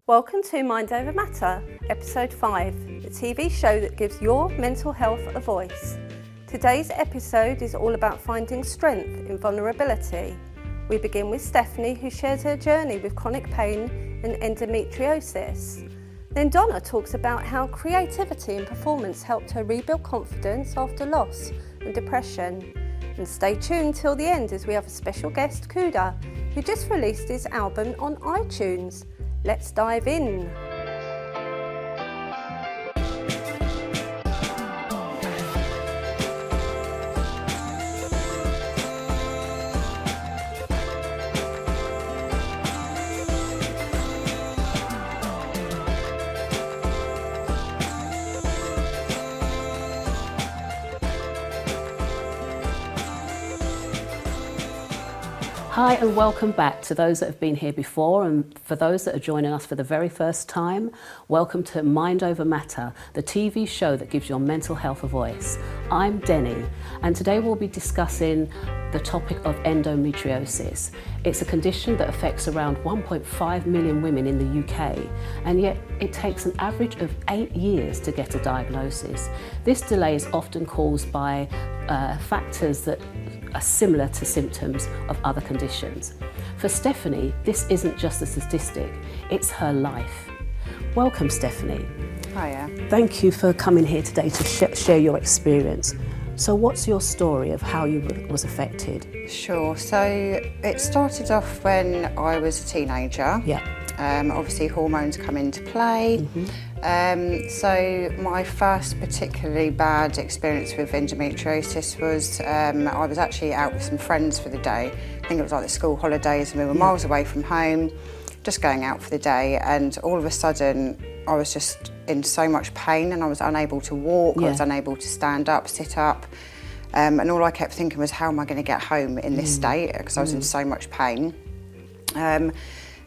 Welcome to Mind Over Matter, Episode 5, the TV show that gives your mental health a voice. Today's episode is all about finding strength in vulnerability. We begin with Stefanie, who shares her journey with chronic pain and endometriosis. Then Donna talks about how creativity and performance helped her rebuild confidence after loss and depression. And stay tuned till the end as we have a special guest, Kuda, who just released his album on iTunes. Let's dive in. Hi and welcome back to those that have been here before, and for those that are joining us for the very first time, welcome to Mind Over Matter, the TV show that gives your mental health a voice. I'm Denny, and today we'll be discussing the topic of endometriosis. It's a condition that affects around 1.5 million women in the UK, and yet it takes an average of 8 years to get a diagnosis. This delay is often caused by factors that are similar to symptoms of other conditions. For Stefanie, this isn't just a statistic, it's her life. Welcome, Stefanie. Hiya. Thank you for coming here today to share your experience. So what's your story of how you was affected? Sure, so it started off when I was a teenager. Yeah. Obviously hormones come into play. So my first particularly bad experience with endometriosis was I was actually out with some friends for the day. I think it was like the school holidays, and we were miles away from home, just going out for the day, and all of a sudden I was just in so much pain and I was unable to walk, I was unable to stand up, sit up, and all I kept thinking was, how am I going to get home in this state, because I was in so much pain.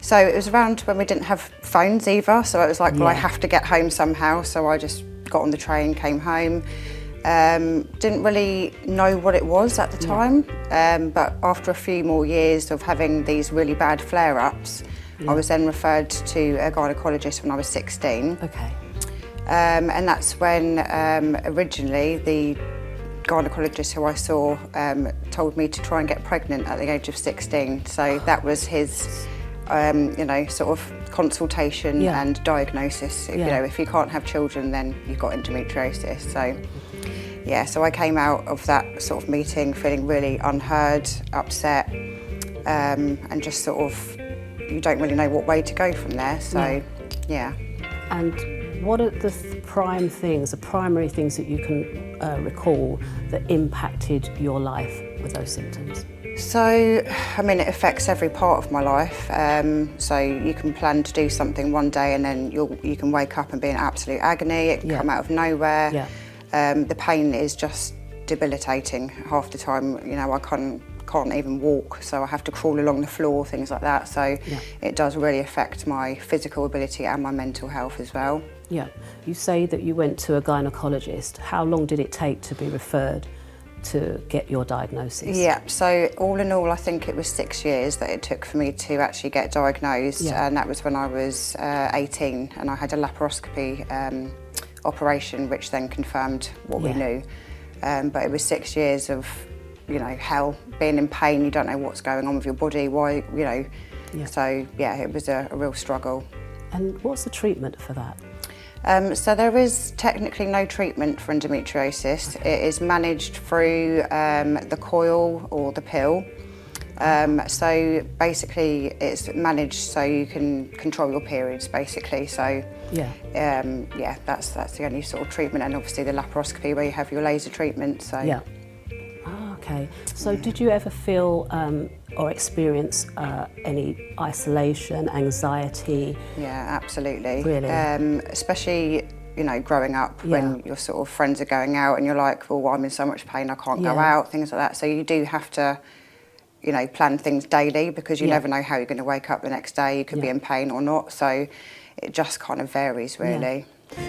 So it was around when we didn't have phones either, so it was like, well, I have to get home somehow, so I just got on the train, came home. Didn't really know what it was at the time, but after a few more years of having these really bad flare-ups, I was then referred to a gynaecologist when I was 16. Okay. And that's when originally the gynaecologist who I saw told me to try and get pregnant at the age of 16. So that was his sort of consultation and diagnosis. You know, if you can't have children, then you've got endometriosis. So, yeah, so I came out of that sort of meeting feeling really unheard, upset, and just sort of, you don't really know what way to go from there. So, yeah. And what are the primary things that you can recall that impacted your life with those symptoms? So, I mean, it affects every part of my life. So you can plan to do something one day and then you can wake up and be in absolute agony. It can come out of nowhere. The pain is just debilitating half the time. You know, I can't even walk, so I have to crawl along the floor, things like that. So it does really affect my physical ability and my mental health as well. Yeah. You say that you went to a gynaecologist. How long did it take to be referred to get your diagnosis? Yeah, so all in all, I think it was 6 years that it took for me to actually get diagnosed, and that was when I was 18, and I had a laparoscopy operation, which then confirmed what we knew. But it was 6 years of, you know, hell, being in pain, you don't know what's going on with your body, why, you know. So yeah, it was a real struggle. And what's the treatment for that? So there is technically no treatment for endometriosis. It is managed through the coil or the pill. So basically it's managed so you can control your periods, basically. So that's the only sort of treatment, and obviously the laparoscopy where you have your laser treatment. So okay. So did you ever feel or experience any isolation, anxiety? Yeah, absolutely. Really? Especially, you know, growing up when your sort of friends are going out and you're like, well, I'm in so much pain, I can't go out, things like that. So you do have to, you know, plan things daily, because you never know how you're going to wake up the next day. You could be in pain or not. So it just kind of varies, really.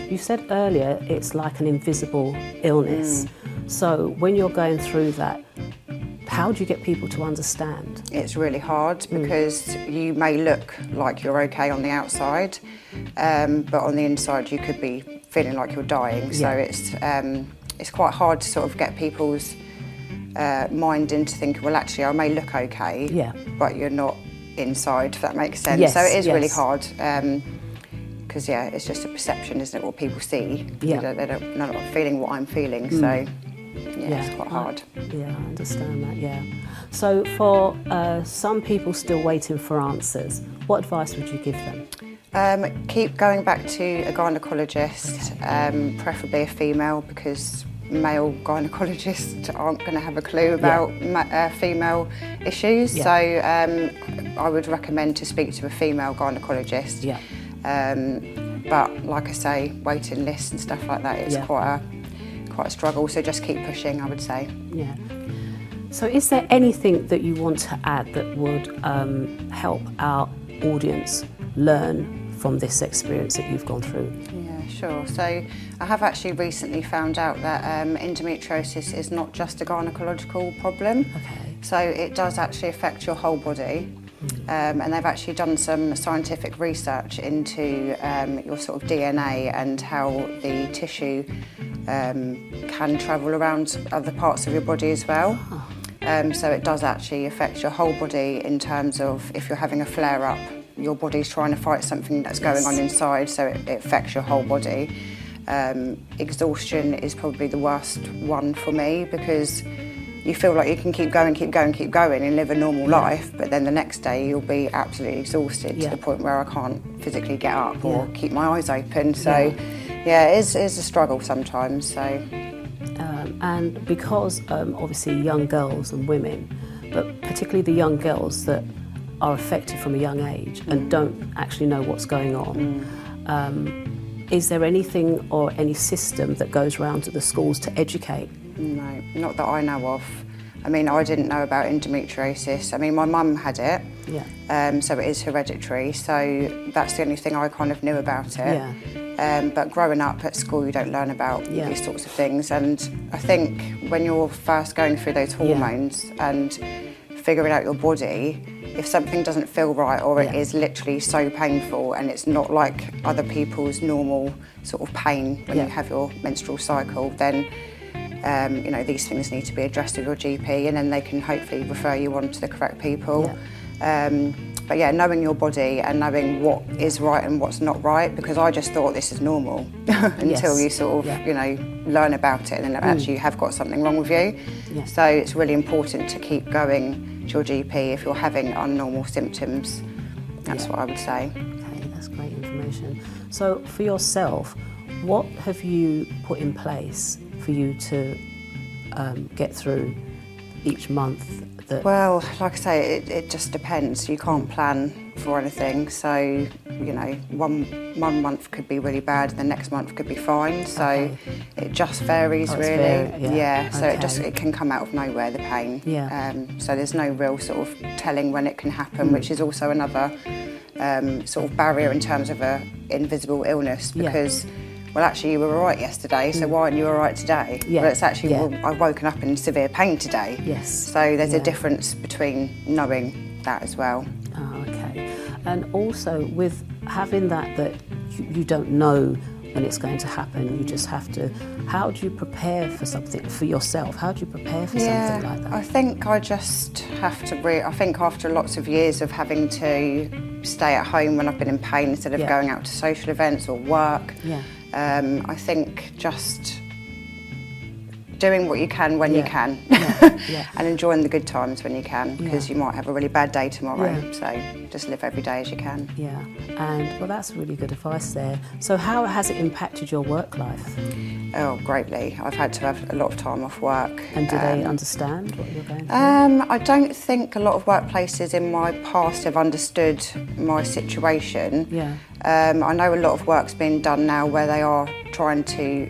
You said earlier it's like an invisible illness. So when you're going through that, how do you get people to understand? It's really hard because you may look like you're okay on the outside, but on the inside you could be feeling like you're dying. So it's quite hard to sort of get people's mind into thinking, well, actually, I may look okay, but you're not inside, if that makes sense. Yes, so it is really hard. Because it's just a perception, isn't it? What people see, they're not feeling what I'm feeling. So it's quite hard. Yeah, I understand that. Yeah. So for some people still waiting for answers, what advice would you give them? Keep going back to a gynaecologist, preferably a female, because male gynecologists aren't going to have a clue about female issues. So I would recommend to speak to a female gynaecologist. But like I say, waiting lists and stuff like that is quite a struggle. So just keep pushing, I would say. Yeah. So is there anything that you want to add that would help our audience learn from this experience that you've gone through? Yeah, sure. So I have actually recently found out that endometriosis is not just a gynecological problem. Okay. So it does actually affect your whole body. And they've actually done some scientific research into your sort of DNA and how the tissue can travel around other parts of your body as well. So it does actually affect your whole body in terms of if you're having a flare-up, your body's trying to fight something that's going on inside, so it affects your whole body. Exhaustion is probably the worst one for me because you feel like you can keep going and live a normal life, but then the next day you'll be absolutely exhausted to the point where I can't physically get up or keep my eyes open. So it is a struggle sometimes. So and because obviously young girls and women, but particularly the young girls that are affected from a young age and don't actually know what's going on, is there anything or any system that goes around to the schools to educate? No, not that I know of. I mean, I didn't know about endometriosis. I mean, my mum had it, so it is hereditary, so that's the only thing I kind of knew about it. But growing up at school, you don't learn about these sorts of things. And I think when you're first going through those hormones and figuring out your body, if something doesn't feel right or it is literally so painful and it's not like other people's normal sort of pain when you have your menstrual cycle, then these things need to be addressed with your GP and then they can hopefully refer you on to the correct people. But knowing your body and knowing what is right and what's not right, because I just thought this is normal until you sort of, learn about it and then actually you have got something wrong with you. So it's really important to keep going to your GP if you're having unnormal symptoms. That's what I would say. Okay, that's great information. So for yourself, what have you put in place for you to get through each month? Well, like I say, it just depends. You can't plan for anything. So, one month could be really bad, the next month could be fine. So it just varies really. So it can come out of nowhere, the pain. So there's no real sort of telling when it can happen, which is also another sort of barrier in terms of a invisible illness because well, actually, you were all right yesterday, so why aren't you all right today? But it's actually, well, I've woken up in severe pain today. So there's a difference between knowing that as well. Oh, okay. And also with having that you don't know when it's going to happen, you just have to, how do you prepare for something, for yourself? How do you prepare for something like that? I think I just have to, I think after lots of years of having to stay at home when I've been in pain instead of going out to social events or work, I think just doing what you can when you can and enjoying the good times when you can, because you might have a really bad day tomorrow, so just live every day as you can. And well, that's really good advice there. So how has it impacted your work life? Oh, greatly. I've had to have a lot of time off work. And do they understand what you're going through? I don't think a lot of workplaces in my past have understood my situation. I know a lot of work's being done now where they are trying to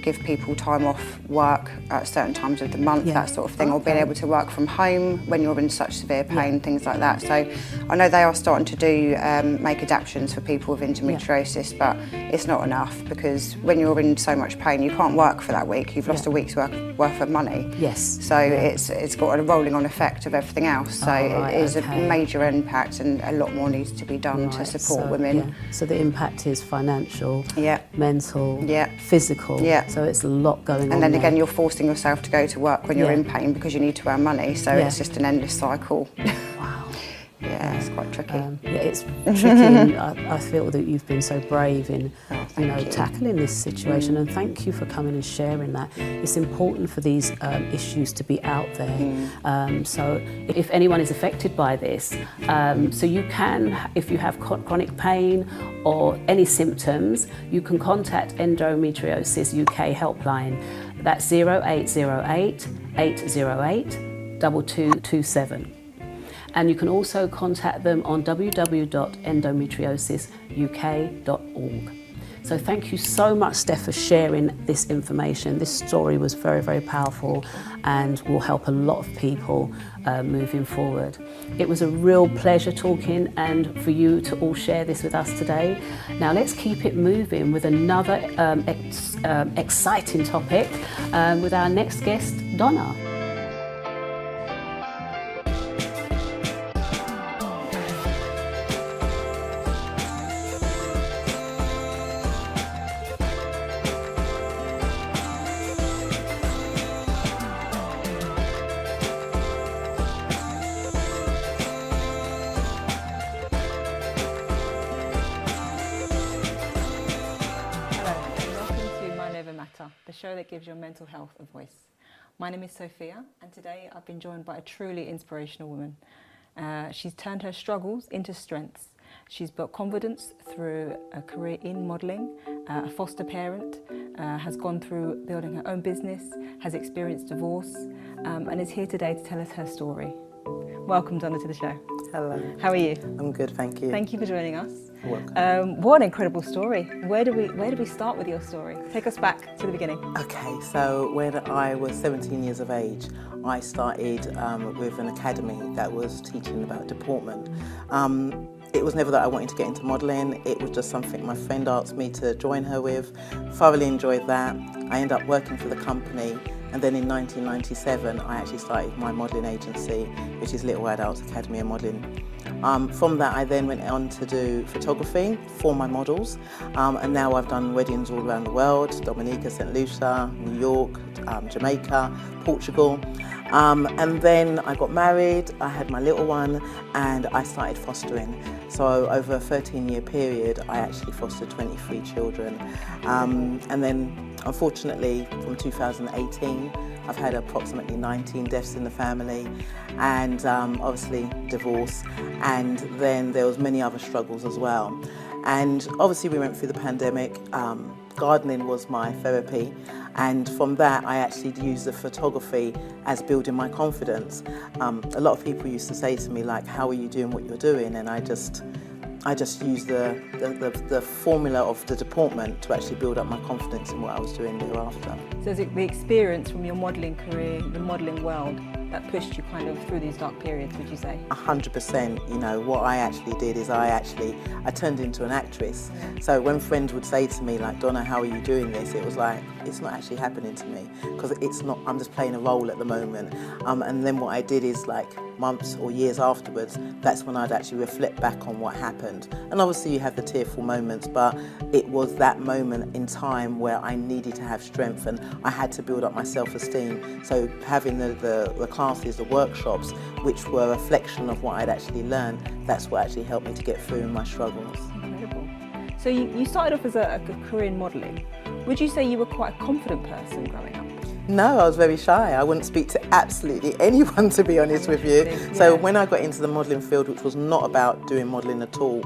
give people time off work at certain times of the month, that sort of thing, or being able to work from home when you're in such severe pain, things like that. So I know they are starting to do make adaptations for people with endometriosis, but it's not enough, because when you're in so much pain you can't work for that week. You've lost a week's worth of money. Yes. So it's got a rolling on effect of everything else. So it is a major impact, and a lot more needs to be done to support women. So the impact is financial, mental, physical. So it's a lot going on. And then again, you're forcing yourself to go to work when you're in pain because you need to earn money. So it's just an endless cycle. Wow. Yeah, it's quite tricky. It's tricky, and I feel that you've been so brave in, tackling this situation. And thank you for coming and sharing that. It's important for these issues to be out there. So if anyone is affected by this, so you can, if you have chronic pain or any symptoms, you can contact Endometriosis UK helpline. That's 0808 808 2227. And you can also contact them on www.endometriosisuk.org. So thank you so much, Steph, for sharing this information. This story was very, very powerful and will help a lot of people moving forward. It was a real pleasure talking and for you to all share this with us today. Now let's keep it moving with another exciting topic with our next guest, Donna. The show that gives your mental health a voice. My name is Sophia, and today I've been joined by a truly inspirational woman. She's turned her struggles into strengths. She's built confidence through a career in modelling, a foster parent, has gone through building her own business, has experienced divorce, and is here today to tell us her story. Welcome, Donna, to the show. Hello. How are you? I'm good, thank you. Thank you for joining us. You're welcome. What an incredible story. Where do we start with your story? Take us back to the beginning. Okay, so when I was 17 years of age, I started with an academy that was teaching about deportment. It was never that I wanted to get into modelling, it was just something my friend asked me to join her with. Thoroughly enjoyed that. I ended up working for the company, and then in 1997 I actually started my modelling agency, which is Little Adults Academy of Modelling. From that I then went on to do photography for my models, and now I've done weddings all around the world: Dominica, St Lucia, New York, Jamaica, Portugal. And then I got married, I had my little one, and I started fostering. So over a 13-year period I actually fostered 23 children, and then unfortunately from 2018 I've had approximately 19 deaths in the family, and obviously divorce, and then there was many other struggles as well. And obviously we went through the pandemic. Gardening was my therapy, and from that I actually used the photography as building my confidence. A lot of people used to say to me, like, how are you doing what you're doing? And I just used the formula of the deportment to actually build up my confidence in what I was doing thereafter. So is it the experience from your modelling career, the modelling world, that pushed you kind of through these dark periods, would you say? 100%. You know, what I actually did is I turned into an actress. So when friends would say to me, like, Donna, how are you doing this? It was like, it's not actually happening to me, because it's not, I'm just playing a role at the moment. And then what I did is, like, months or years afterwards, that's when I'd actually reflect back on what happened. And obviously you have the tearful moments, but it was that moment in time where I needed to have strength and I had to build up my self-esteem. So having the classes, the workshops, which were a reflection of what I'd actually learned, that's what actually helped me to get through my struggles. Incredible. So you started off as a career in modelling. Would you say you were quite a confident person growing up? No, I was very shy. I wouldn't speak to absolutely anyone, to be honest with you. So when I got into the modelling field, which was not about doing modelling at all,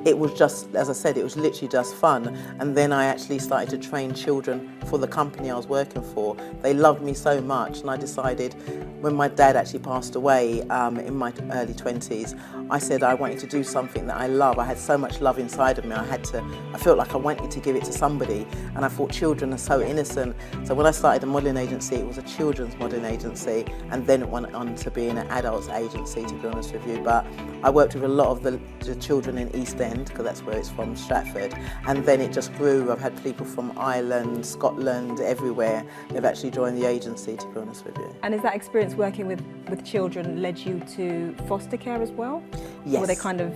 it was just, as I said, it was literally just fun. And then I actually started to train children for the company I was working for. They loved me so much, and I decided, when my dad actually passed away in my early 20s, I said I wanted to do something that I love. I had so much love inside of me. I felt like I wanted to give it to somebody, and I thought children are so innocent. So when I started a modelling agency, it was a children's modelling agency, and then it went on to being an adults agency, to be honest with you. But I worked with a lot of the children in East End, because that's where it's from, Stratford, and then it just grew. I've had people from Ireland, Scotland, everywhere. They've actually joined the agency, to be honest with you. And is that experience working with children led you to foster care as well? Yes. Or were they kind of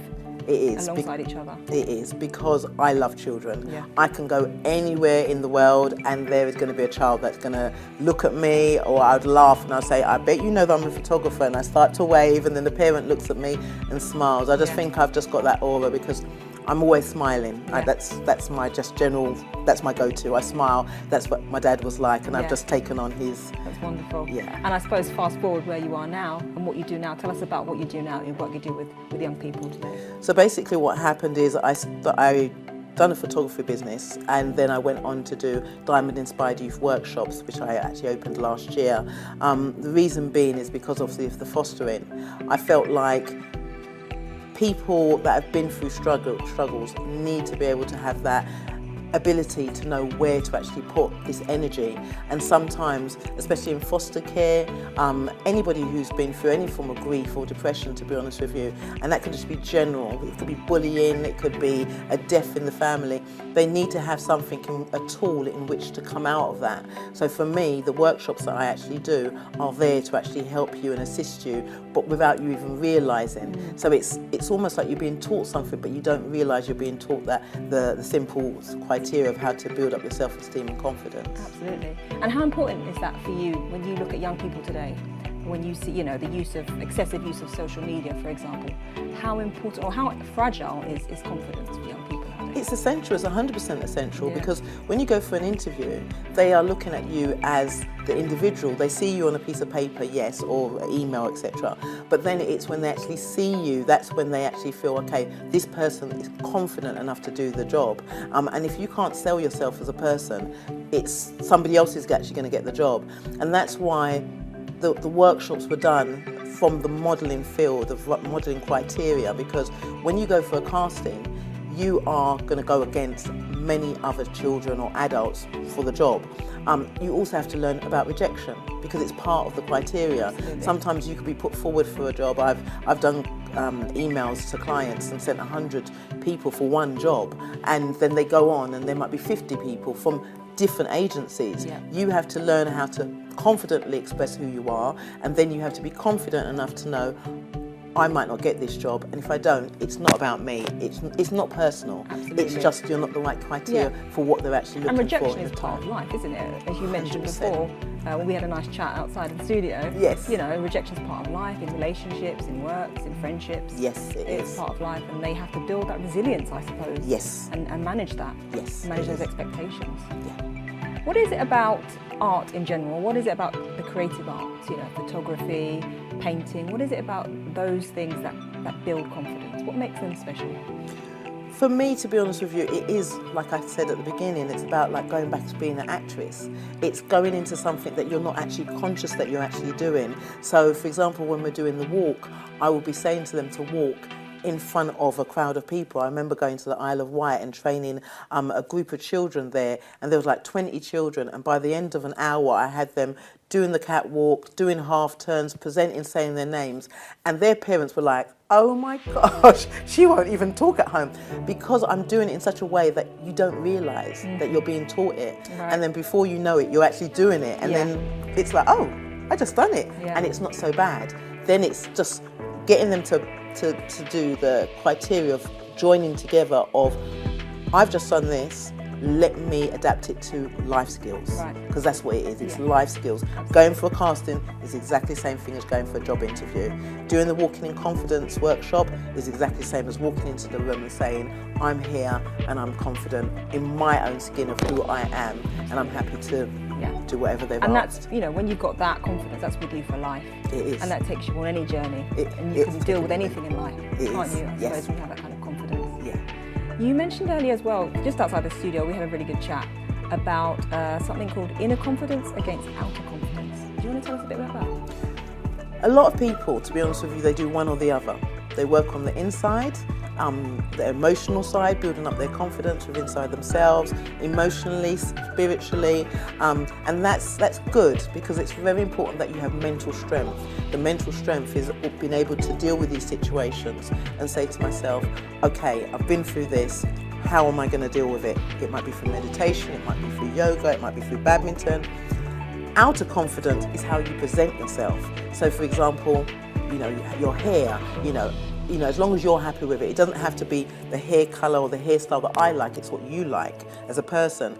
alongside each other? It is, because I love children. Yeah. I can go anywhere in the world and there is going to be a child that's going to look at me, or I'd laugh and I'd say, I bet you know that I'm a photographer, and I start to wave, and then the parent looks at me and smiles. I just think I've just got that aura, because I'm always smiling. That's my just general, that's my go-to. I smile. That's what my dad was like, and I've just taken on his. That's wonderful. Yeah. And I suppose fast forward where you are now and what you do now. Tell us about what you do now and what you do with young people today. So basically what happened is I done a photography business, and then I went on to do Diamond Inspired Youth Workshops, which I actually opened last year. The reason being is because of the fostering. I felt like people that have been through struggles need to be able to have that ability to know where to actually put this energy. And sometimes, especially in foster care, anybody who's been through any form of grief or depression, to be honest with you, and that could just be general, it could be bullying, it could be a death in the family, they need to have something, a tool in which to come out of that. So for me, the workshops that I actually do are there to actually help you and assist you, but without you even realising. So it's almost like you're being taught something, but you don't realise you're being taught that the simple criteria of how to build up your self-esteem and confidence. Absolutely. And how important is that for you when you look at young people today? When you see, the excessive use of social media, for example, how important or how fragile is confidence for young people nowadays? It's essential, it's 100% essential, because when you go for an interview, they are looking at you as the individual. They see you on a piece of paper, yes, or email, etc. But then it's when they actually see you, that's when they actually feel, okay, this person is confident enough to do the job. And if you can't sell yourself as a person, it's somebody else is actually going to get the job. And that's why the workshops were done from the modelling field, of modelling criteria, because when you go for a casting, you are going to go against many other children or adults for the job. You also have to learn about rejection, because it's part of the criteria. Absolutely. Sometimes you could be put forward for a job. I've done emails to clients and sent 100 people for one job, and then they go on and there might be 50 people from different agencies. Yeah. You have to learn how to confidently express who you are, and then you have to be confident enough to know, I might not get this job, and if I don't, it's not about me. It's not personal. Absolutely. It's just you're not the right criteria for what they're actually looking for. And rejection is part of life, isn't it? As you mentioned 100%. before, when we had a nice chat outside of the studio. Yes. Rejection is part of life, in relationships, in works, in friendships. Yes, it It's is. part of life, and they have to build that resilience, I suppose. Yes. And manage that. Yes, Manage it those is. expectations. Yeah. What is it about art in general? What is it about the creative arts, photography, painting? What is it about those things that build confidence? What makes them special? For me, to be honest with you, it is, like I said at the beginning, it's about like going back to being an actress. It's going into something that you're not actually conscious that you're actually doing. So, for example, when we're doing the walk, I will be saying to them to walk in front of a crowd of people. I remember going to the Isle of Wight and training a group of children there, and there was like 20 children, and by the end of an hour I had them doing the catwalk, doing half turns, presenting, saying their names, and their parents were like, oh my gosh, she won't even talk at home, because I'm doing it in such a way that you don't realise that you're being taught it. Right. And then before you know it, you're actually doing it, and then it's like, oh, I just done it, and it's not so bad. Then it's just getting them to do the criteria of joining together of, I've just done this, let me adapt it to life skills. Right. Because that's what it is, it's life skills. Going for a casting is exactly the same thing as going for a job interview. Doing the Walking in Confidence workshop is exactly the same as walking into the room and saying, I'm here and I'm confident in my own skin of who I am, and I'm happy to do whatever they've and asked. that's, you know, when you've got that confidence, that's with you for life. It is. And that takes you on any journey. And you can deal with anything in life, can't you? I suppose when you have that kind of confidence. Yeah. You mentioned earlier as well, just outside the studio, we had a really good chat about something called inner confidence against outer confidence. Do you want to tell us a bit about that? A lot of people, to be honest with you, they do one or the other. They work on the inside, the emotional side, building up their confidence within inside themselves, emotionally, spiritually, and that's good, because it's very important that you have mental strength. The mental strength is being able to deal with these situations and say to myself, okay, I've been through this, how am I going to deal with it? It might be through meditation, it might be through yoga, it might be through badminton. Outer confidence is how you present yourself. So for example, you know, your hair, you know, as long as you're happy with it, it doesn't have to be the hair colour or the hairstyle that I like, it's what you like as a person.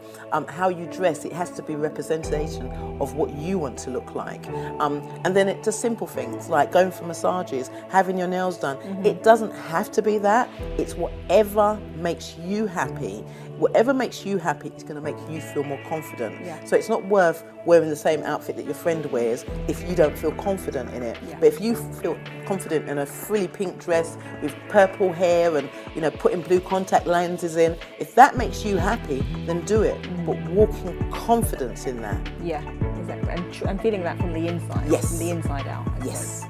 How you dress, it has to be representation of what you want to look like. And then it's just simple things like going for massages, having your nails done. It doesn't have to be that, it's whatever makes you happy. Whatever makes you happy is going to make you feel more confident. Yeah. So it's not worth wearing the same outfit that your friend wears if you don't feel confident in it. Yeah. But if you feel confident in a frilly pink dress with purple hair and, you know, putting blue contact lenses in, if that makes you happy, then do it. But walk in confidence in that. Yeah, exactly. And feeling that from the inside, Yes. from the inside out. I Yes.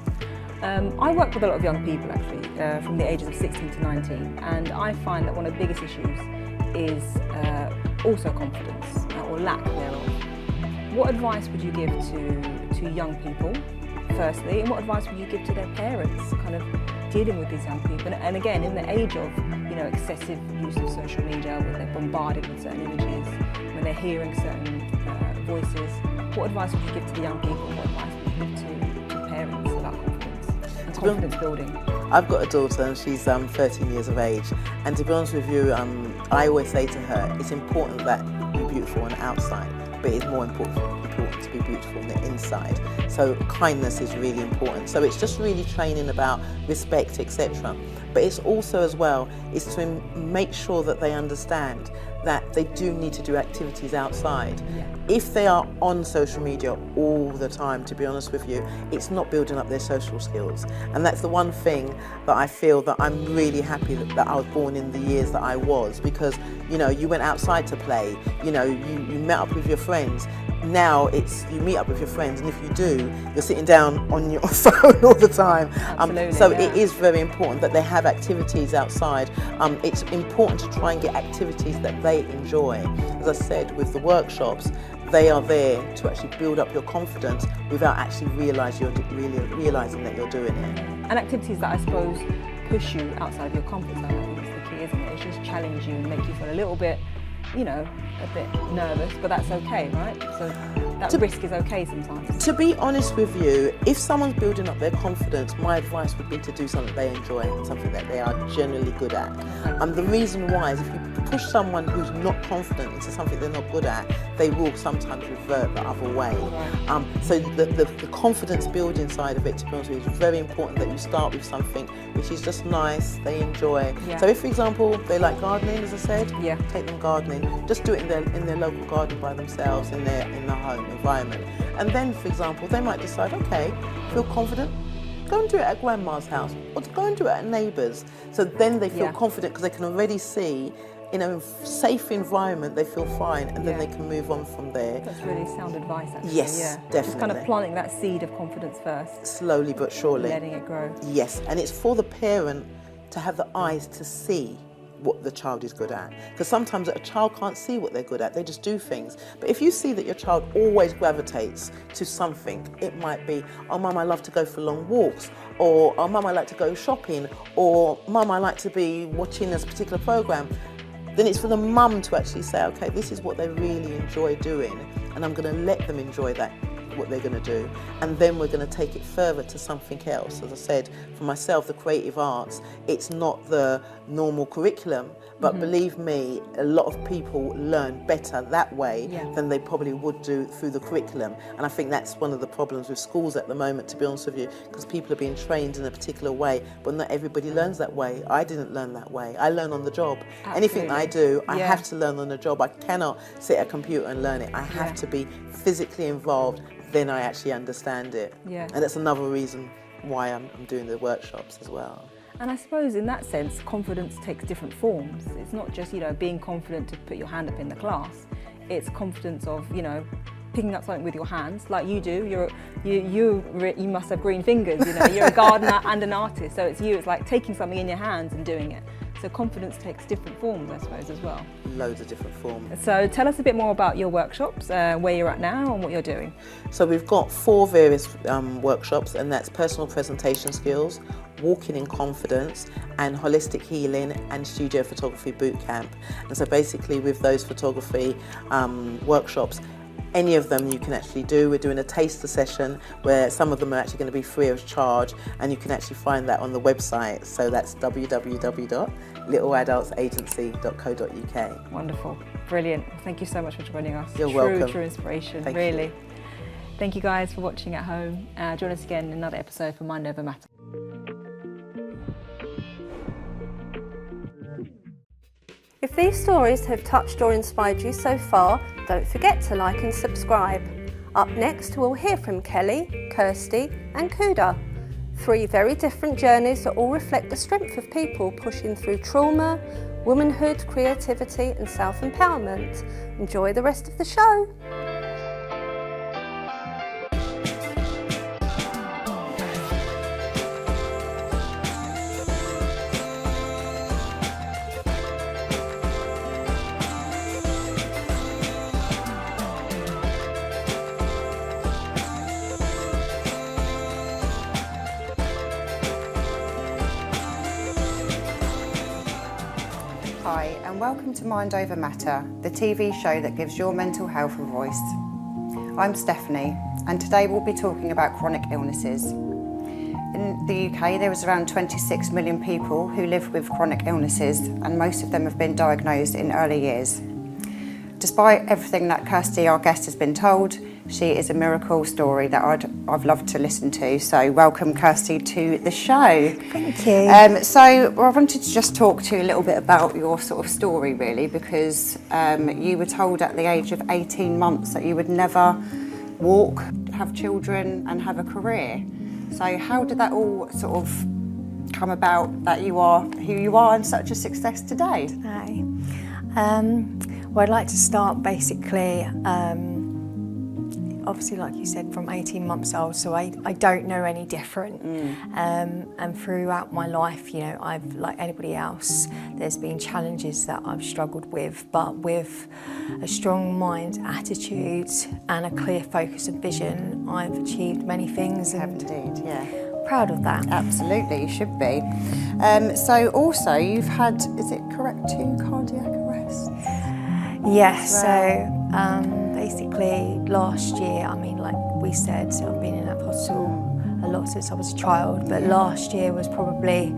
suppose. I work with a lot of young people actually, from the ages of 16 to 19, and I find that one of the biggest issues is also confidence or lack thereof. What advice would you give to young people, firstly, and what advice would you give to their parents, kind of dealing with these young people? And again, in the age of, you know, excessive use of social media, where they're bombarded with certain images, when they're hearing certain voices, what advice would you give to the young people? What advice would you give to parents about confidence and confidence building? I've got a daughter and she's 13 years of age, and to be honest with you, I always say to her, it's important that you're beautiful on the outside, but it's more important to be beautiful on the inside. So kindness is really important. So it's just really training about respect, etc. But it's also as well is to make sure that they understand that they do need to do activities outside. Yeah. If they are on social media all the time, to be honest with you, it's not building up their social skills. And that's the one thing that I feel that I'm really happy that I was born in the years that I was, because, you know, you went outside to play, you know, you met up with your friends. Now it's you meet up with your friends, and if you do, you're sitting down on your phone all the time. So yeah. it is very important that they have activities outside. It's important to try and get activities that they enjoy. As I said, with the workshops, they are there to actually build up your confidence without actually realising that you're doing it. And activities that I suppose push you outside of your comfort zone, I think is the key, isn't it? It's just challenge you and make you feel a little bit, you know, a bit nervous, but that's okay, right? So that risk is okay sometimes. To be honest with you, if someone's building up their confidence, my advice would be to do something they enjoy and something that they are generally good at. The reason why is if you push someone who's not confident into something they're not good at, they will sometimes revert the other way. So the confidence building side of it, to be honest with you, is very important that you start with something which is just nice, they enjoy. Yeah. So if, for example, they like gardening, as I said, Yeah. take them gardening. Just do it in their local garden by themselves, in their home environment. And then, for example, they might decide, okay, feel confident, go and do it at grandma's house, or to go and do it at neighbours. So then they feel confident because they can already see in a safe environment they feel fine, and then they can move on from there. That's really sound advice, actually. Yes, yeah. definitely. Just kind of planting that seed of confidence first, Slowly but surely. letting it grow. Yes, and it's for the parent to have the eyes to see what the child is good at. Because sometimes a child can't see what they're good at, they just do things. But if you see that your child always gravitates to something, it might be, oh mum, I love to go for long walks, or oh mum, I like to go shopping, or mum, I like to be watching this particular programme, then it's for the mum to actually say, okay, this is what they really enjoy doing, and I'm going to let them enjoy that what they're going to do, and then we're going to take it further to something else. As I said, for myself, the creative arts, it's not the normal curriculum, but believe me, a lot of people learn better that way than they probably would do through the curriculum. And I think that's one of the problems with schools at the moment, to be honest with you, because people are being trained in a particular way, but not everybody learns that way. I didn't learn that way. I learn on the job. Absolutely. Anything that I do, I have to learn on the job. I cannot sit at a computer and learn it. I have to be physically involved, then I actually understand it. Yeah. And that's another reason why I'm doing the workshops as well. And I suppose in that sense, confidence takes different forms. It's not just, you know, being confident to put your hand up in the class. It's confidence of, you know, picking up something with your hands, like you do. You must have green fingers, you know. You're a gardener and an artist, so it's you. It's like taking something in your hands and doing it. So confidence takes different forms, I suppose, as well. Loads of different forms. So tell us a bit more about your workshops, where you're at now and what you're doing. So we've got 4 various workshops, and that's personal presentation skills, walking in confidence, and holistic healing and studio photography boot camp. And so basically with those photography workshops, any of them you can actually do. We're doing a taster session where some of them are actually going to be free of charge, and you can actually find that on the website. So that's www.littleadultsagency.co.uk. Wonderful, brilliant. Thank you so much for joining us. You're welcome. True inspiration, Thank really. you. Thank you guys for watching at home. Join us again in another episode for Mind Over Matter. If these stories have touched or inspired you so far, don't forget to like and subscribe. Up next, we'll hear from Kelly, Kirsty and Kuda. 3 very different journeys that all reflect the strength of people pushing through trauma, womanhood, creativity and self-empowerment. Enjoy the rest of the show. Hi, and welcome to Mind Over Matter, the TV show that gives your mental health a voice. I'm Stefanie, and today we'll be talking about chronic illnesses. In the UK, there is around 26 million people who live with chronic illnesses, and most of them have been diagnosed in early years. Despite everything that Kirsty, our guest, has been told, she is a miracle story that I've loved to listen to. So welcome, Kirsty, to the show. Thank you. So I wanted to just talk to you a little bit about your sort of story, really, because you were told at the age of 18 months that you would never walk, have children and have a career. So how did that all sort of come about that you are who you are and such a success today? Hi. Well, I'd like to start basically, obviously, like you said, from 18 months old, so I don't know any different. And throughout my life, you know, I've, like anybody else, there's been challenges that I've struggled with, but with a strong mind, attitude, and a clear focus and vision, I've achieved many things. And Indeed, yeah. proud of that. Absolutely, you should be. So also, you've had, is it correct, 2 cardiac arrests? Yes, so basically last year, I mean, like we said, I've been in that hospital a lot since I was a child, but last year was probably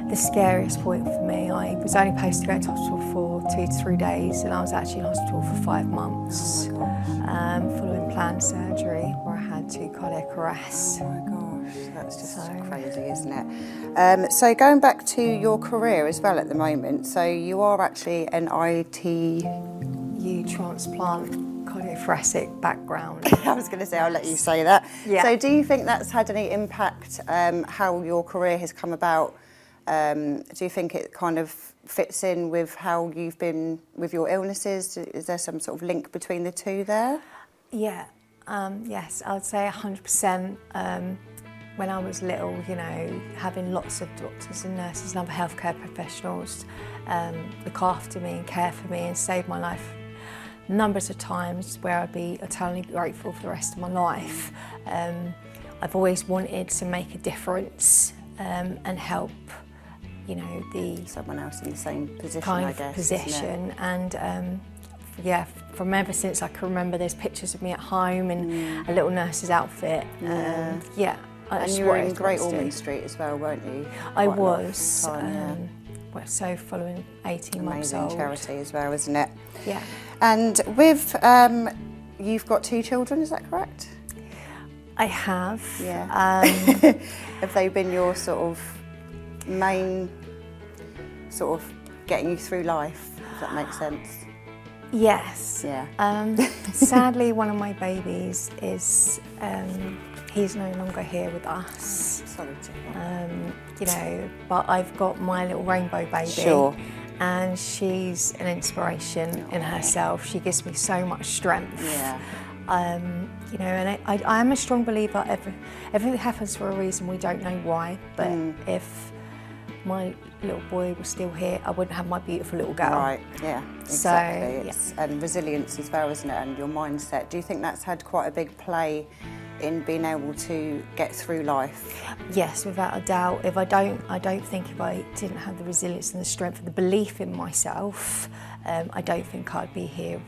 the scariest point for me. I was only supposed to go to hospital for 2 to 3 days, and I was actually in hospital for 5 months, following planned surgery where I had 2 cardiac arrests. Oh my gosh, that's just crazy, isn't it? So going back to your career as well at the moment, so you are actually an ITU transplant cardiothoracic background. I was going to say, I'll let you say that. Yeah. So do you think that's had any impact, how your career has come about? Do you think it kind of fits in with how you've been with your illnesses? Is there some sort of link between the two there? Yeah, yes, I would say 100%. When I was little, you know, having lots of doctors and nurses and other healthcare professionals look after me and care for me and save my life numbers of times, where I'd be eternally grateful for the rest of my life. I've always wanted to make a difference and help, you know, Someone else in the same position, kind I of guess, position, and from ever since I can remember, there's pictures of me at home in a little nurse's outfit. And you were in Great Ormond Street as well, weren't you? I was. So following 18 months old. Amazing charity as well, isn't it? Yeah. And with, you've got 2 children, is that correct? I have. Yeah. Have they been your sort of main sort of getting you through life, if that makes sense? Yes. Yeah. Sadly, one of my babies is, he's no longer here with us. Sorry to hear. You know, but I've got my little rainbow baby. Sure. And she's an inspiration in herself. She gives me so much strength. Yeah. You know, and I am a strong believer, everything happens for a reason, we don't know why, but if my little boy was still here, I wouldn't have my beautiful little girl. Right, yeah, exactly. So, and resilience as well, isn't it, and your mindset. Do you think that's had quite a big play in being able to get through life? Yes, without a doubt. I don't think if I didn't have the resilience and the strength and the belief in myself, I don't think I'd be here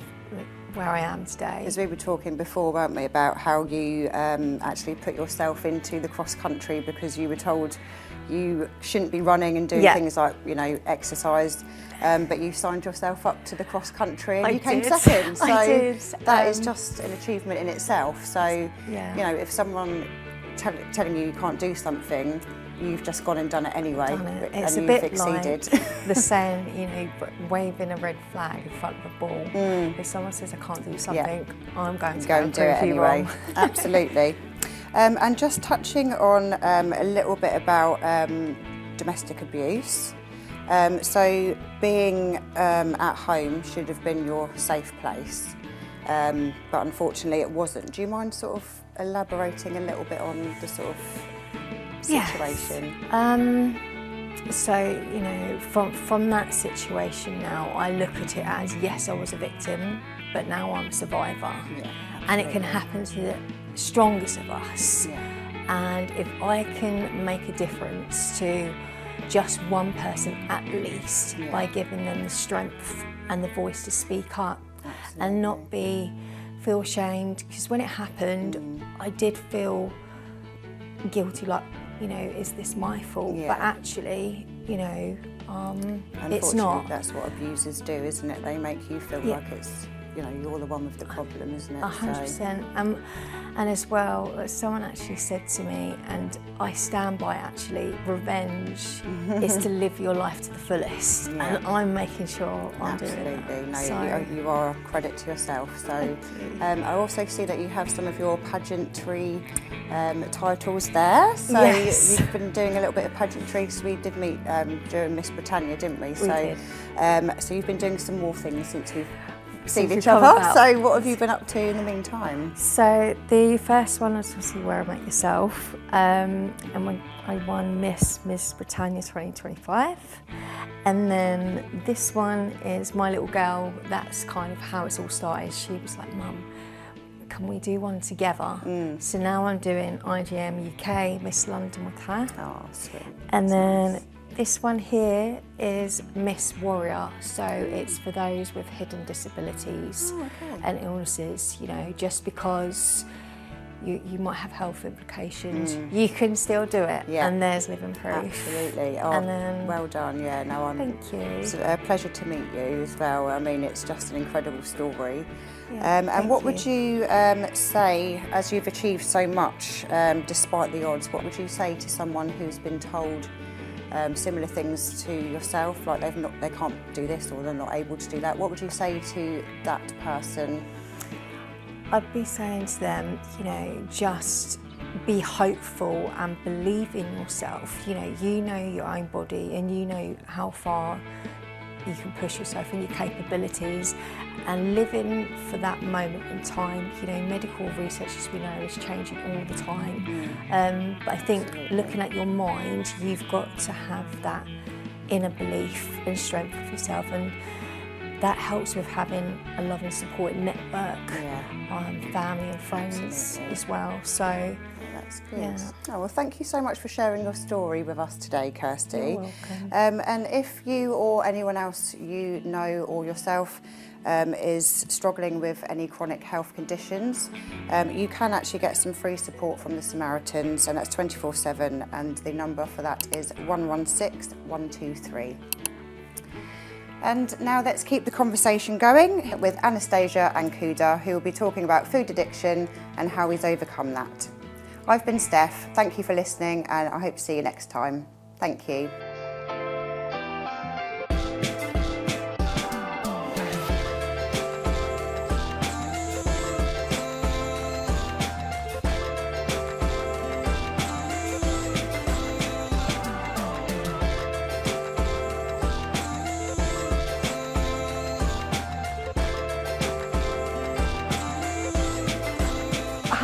where I am today. Because we were talking before, weren't we, about how you actually put yourself into the cross country because you were told you shouldn't be running and doing things like, you know, exercise, but you signed yourself up to the cross country and you came second. So I did. That is just an achievement in itself. So, you know, if someone telling you can't do something, you've just gone and done it anyway, It's and a you've bit exceeded. like the saying, you know, waving a red flag in front of a ball. If someone says I can't do something, I'm going to go and do it prove you anyway. wrong. Absolutely. And just touching on a little bit about domestic abuse. So being at home should have been your safe place, but unfortunately it wasn't. Do you mind sort of elaborating a little bit on the sort of situation? Yes. So, you know, from that situation now, I look at it as, yes, I was a victim, but now I'm a survivor. Yeah, and it can happen to the strongest of us. Yeah. And if I can make a difference to just one person at least by giving them the strength and the voice to speak up and not feel ashamed, because when it happened, I did feel guilty, like, you know, is this my fault? Yeah. But actually, you know, it's not. That's what abusers do, isn't it? They make you feel like it's, you know, you're the one with the problem, isn't it? 100%. And as well, someone actually said to me, and I stand by actually, revenge is to live your life to the fullest. Yeah. And I'm making sure I'm doing that. Absolutely. No, So, you are a credit to yourself. So I also see that you have some of your pageantry titles there. So Yes. you've been doing a little bit of pageantry. So we did meet during Miss Britannia, didn't we? So, did. So you've been doing some more things since we've seen Since each we've come other. about. So what have you been up to in the meantime? So the first one was obviously Where I Met Yourself, and when I won Miss Britannia 2025. And then this one is my little girl. That's kind of how it's all started. She was like, Mum, can we do one together? So now I'm doing IGM UK, Miss London with her. Oh, sweet. And then this one here is Miss Warrior, so it's for those with hidden disabilities and illnesses, you know, just because you might have health implications, you can still do it, and there's living proof. Absolutely. Oh, And then, well done. Yeah, no, thank you. It's a pleasure to meet you as well. I mean, it's just an incredible story. Yeah, and what would you say, as you've achieved so much despite the odds, what would you say to someone who's been told similar things to yourself, like they can't do this or they're not able to do that? What would you say to that person? I'd be saying to them, you know, just be hopeful and believe in yourself. You know your own body and you know how far you can push yourself and your capabilities, and living for that moment in time. You know, medical research, as we know, is changing all the time. But I think looking at your mind, you've got to have that inner belief and strength of yourself, and that helps with having a loving support network, family and friends as well. So that's good. Yeah. Oh, well, thank you so much for sharing your story with us today, Kirsty. You're welcome. And if you or anyone else you know or yourself is struggling with any chronic health conditions, you can actually get some free support from the Samaritans, and that's 24/7, and the number for that is 116 123. And now let's keep the conversation going with Anastasia and Kuda, who will be talking about food addiction and how he's overcome that. I've been Steph, thank you for listening, and I hope to see you next time. Thank you.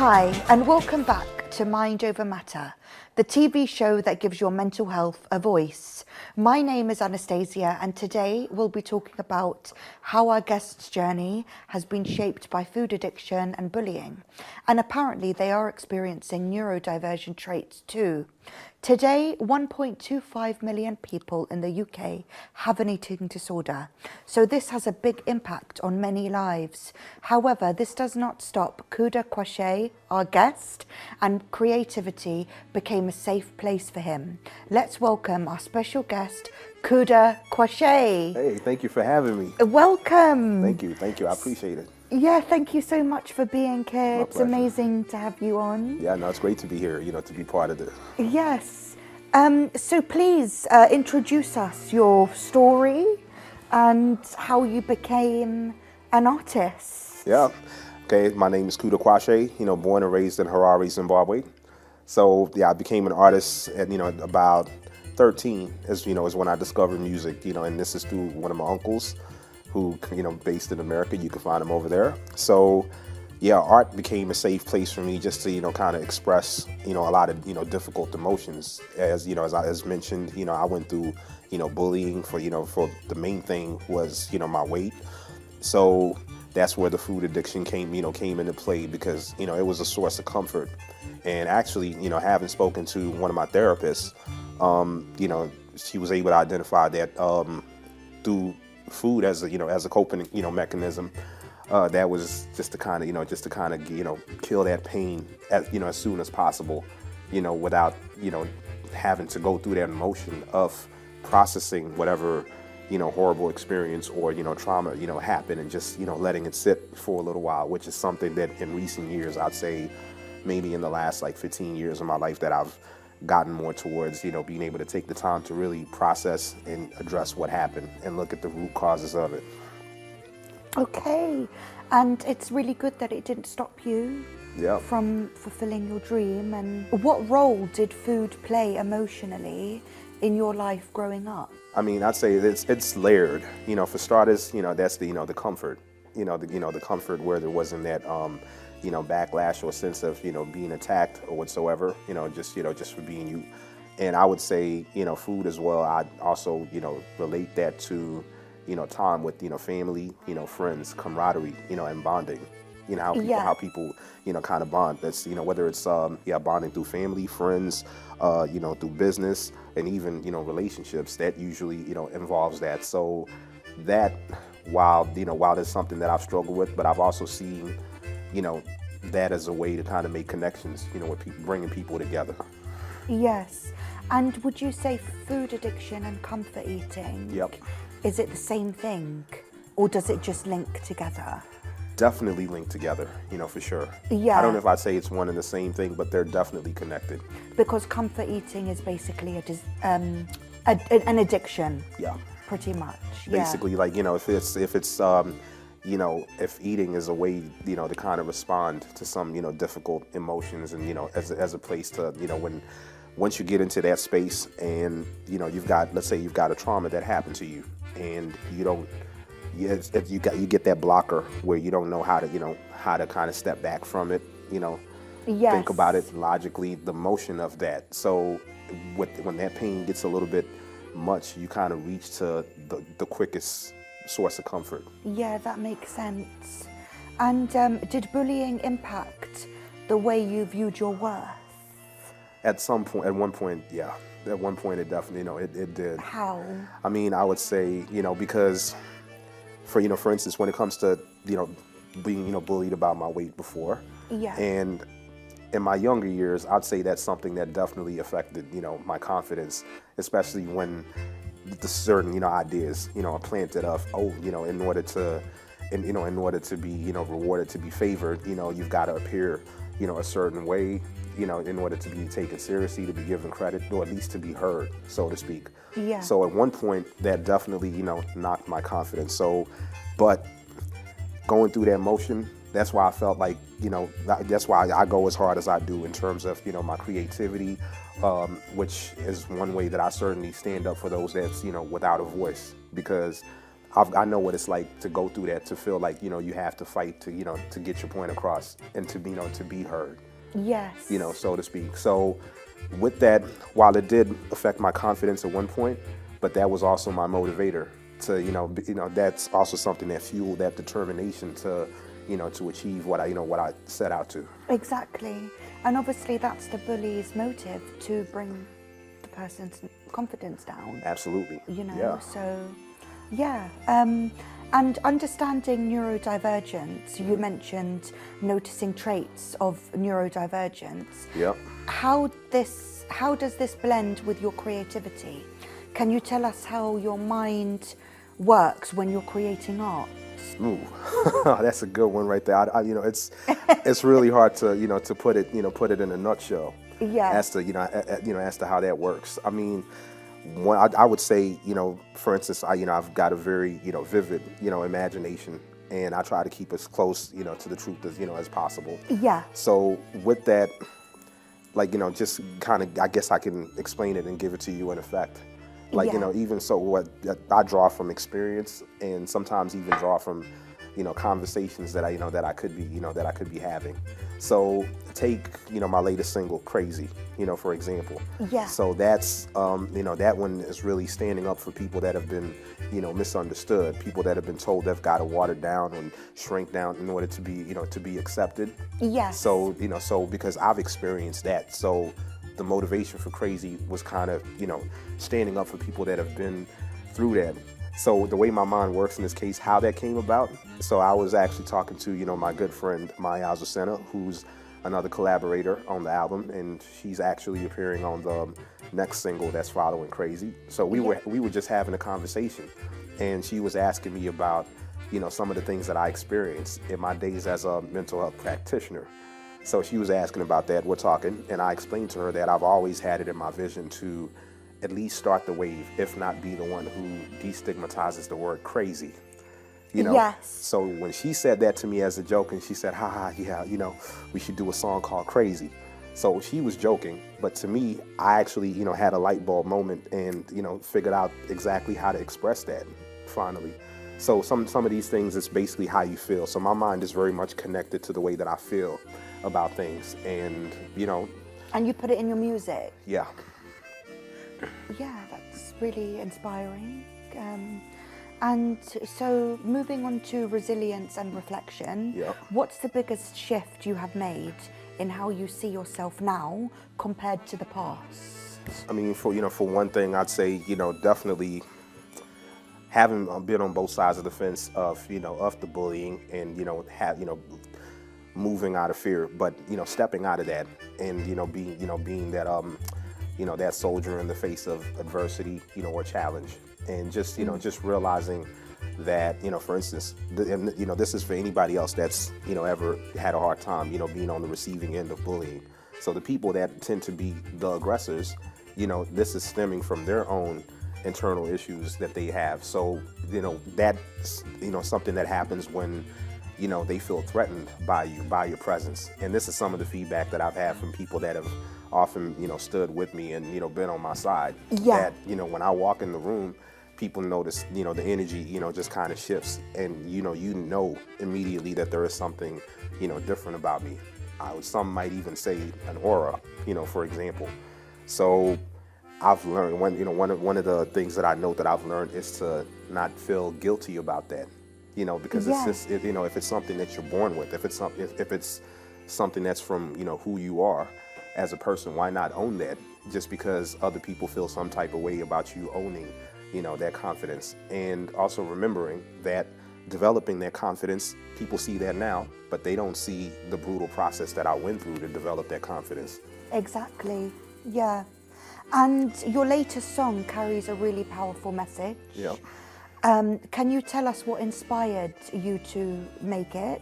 Hi, and welcome back to Mind Over Matter, the TV show that gives your mental health a voice. My name is Anastasia, and today we'll be talking about how our guest's journey has been shaped by food addiction and bullying. And apparently they are experiencing neurodivergent traits too. Today, 1.25 million people in the UK have an eating disorder, so this has a big impact on many lives. However, this does not stop Kuda Kwashe, our guest, and creativity became a safe place for him. Let's welcome our special guest, Kuda Kwashe. Hey, thank you for having me. Welcome. Thank you, I appreciate it. Yeah, thank you so much for being here. My It's pleasure. amazing to have you on. Yeah, no, it's great to be here, to be part of this. Yes. So please introduce us, your story and how you became an artist. Yeah, okay, my name is Kuda Kwashe, born and raised in Harare, Zimbabwe. So, yeah, I became an artist at, about 13 is when I discovered music, and this is through one of my uncles who, based in America. You can find him over there. So, yeah, art became a safe place for me just to, kind of express, a lot of, difficult emotions. As as mentioned, I went through, bullying for the main thing was, my weight. So that's where the food addiction came into play because, it was a source of comfort. And actually, having spoken to one of my therapists, she was able to identify that through food as a coping, mechanism. That was just to kind of, kill that pain as soon as possible, without, having to go through that emotion of processing whatever, horrible experience or, trauma, happened and just, letting it sit for a little while, which is something that in recent years, I'd say maybe in the last like 15 years of my life that I've gotten more towards, being able to take the time to really process and address what happened and look at the root causes of it. Okay, and it's really good that it didn't stop you Yeah. from fulfilling your dream. And what role did food play emotionally in your life growing up? I mean, I'd say it's layered. For starters, that's the comfort. The comfort where there wasn't that backlash or sense of being attacked or whatsoever. Just for being you. And I would say food as well. I also relate that to time with family, friends, camaraderie, and bonding. How people kind of bond. That's whether it's bonding through family, friends, through business, and even relationships. That usually involves that. So that while there's something that I've struggled with, but I've also seen that as a way to kind of make connections. With people, bringing people together. Yes, and would you say food addiction and comfort eating? Yep. Is it the same thing, or does it just link together? Definitely linked together, for sure. Yeah. I don't know if I'd say it's one and the same thing, but they're definitely connected. Because comfort eating is basically an addiction. Yeah. Pretty much. Basically, yeah. like if eating is a way to kind of respond to some difficult emotions, and as a place to once you get into that space and let's say you've got a trauma that happened to you and you get that blocker where you don't know how to kind of step back from it, Yes. think about it logically, the motion of that. So when that pain gets a little bit much, you kind of reach to the quickest source of comfort. Yeah, that makes sense. And did bullying impact the way you viewed your worth? At one point, yeah. At one point, it definitely, it did. How? I mean, I would say, because for instance, when it comes to, being, bullied about my weight before. Yeah. And in my younger years, I'd say that's something that definitely affected, my confidence, especially when the certain, ideas, are planted of, in order to be, rewarded, to be favored, you've got to appear, a certain way, in order to be taken seriously, to be given credit, or at least to be heard, so to speak. Yeah. So at one point, that definitely, knocked my confidence. So, but going through that motion, that's why I felt like, that's why I go as hard as I do in terms of, my creativity, which is one way that I certainly stand up for those that's, without a voice, because I know what it's like to go through that, to feel like, you have to fight to, to get your point across and to, to be heard. Yes. So to speak. So with that, while it did affect my confidence at one point, but that was also my motivator to, that's also something that fueled that determination to, to achieve what I set out to. Exactly. And obviously that's the bully's motive, to bring the person's confidence down. Absolutely. Yeah. So, yeah. And understanding neurodivergence, you mentioned noticing traits of neurodivergence. Yep. How does this blend with your creativity? Can you tell us how your mind works when you're creating art? Ooh, that's a good one right there. It's really hard to to put it in a nutshell. Yeah. As to as to how that works. I mean, I would say, for instance, I've got a very vivid imagination, and I try to keep as close to the truth as possible. Yeah. So with that, just kind of, I guess I can explain it and give it to you in effect. Even so, what I draw from experience, and sometimes even draw from, conversations that I could be having. So take, my latest single, Crazy, for example. Yeah. So that's, that one is really standing up for people that have been, misunderstood, people that have been told they've got to water down and shrink down in order to be accepted. Yes. So, so because I've experienced that, so the motivation for Crazy was kind of, standing up for people that have been through that. So the way my mind works in this case, how that came about, so I was actually talking to, my good friend, Maya Azucena, who's another collaborator on the album, and she's actually appearing on the next single that's following Crazy. So we were just having a conversation, and she was asking me about, some of the things that I experienced in my days as a mental health practitioner. So she was asking about that, we're talking, and I explained to her that I've always had it in my vision to at least start the wave, if not be the one who destigmatizes the word crazy. Yes. So when she said that to me as a joke, and she said, yeah, we should do a song called Crazy. So she was joking, but to me, I actually, had a light bulb moment and, figured out exactly how to express that finally. So some of these things, it's basically how you feel. So my mind is very much connected to the way that I feel about things, and And you put it in your music. Yeah. Yeah, that's really inspiring. And so moving on to resilience and reflection, Yeah. What's the biggest shift you have made in how you see yourself now compared to the past? I mean, for one thing, I'd say, definitely having been on both sides of the fence of, of the bullying, and, moving out of fear, but, stepping out of that and, being that, that soldier in the face of adversity, or challenge, and just, just realizing that, for instance, this is for anybody else that's, ever had a hard time, being on the receiving end of bullying. So the people that tend to be the aggressors, this is stemming from their own internal issues that they have. So, that's, something that happens when, they feel threatened by you, by your presence. And this is some of the feedback that I've had from people that have often, stood with me and, been on my side. Yeah. That, when I walk in the room, people notice, the energy, just kind of shifts, and, you know immediately that there is something, different about me. Some might even say an aura, for example. So I've learned, one of the things that I know that I've learned is to not feel guilty about that, because it's just, if it's something that you're born with, if it's something that's from, who you are as a person, why not own that? Just because other people feel some type of way about you owning, that confidence. And also remembering that, developing their confidence. People see that now, but they don't see the brutal process that I went through to develop that confidence. Exactly, yeah. And your latest song carries a really powerful message. Yeah. Can you tell us what inspired you to make it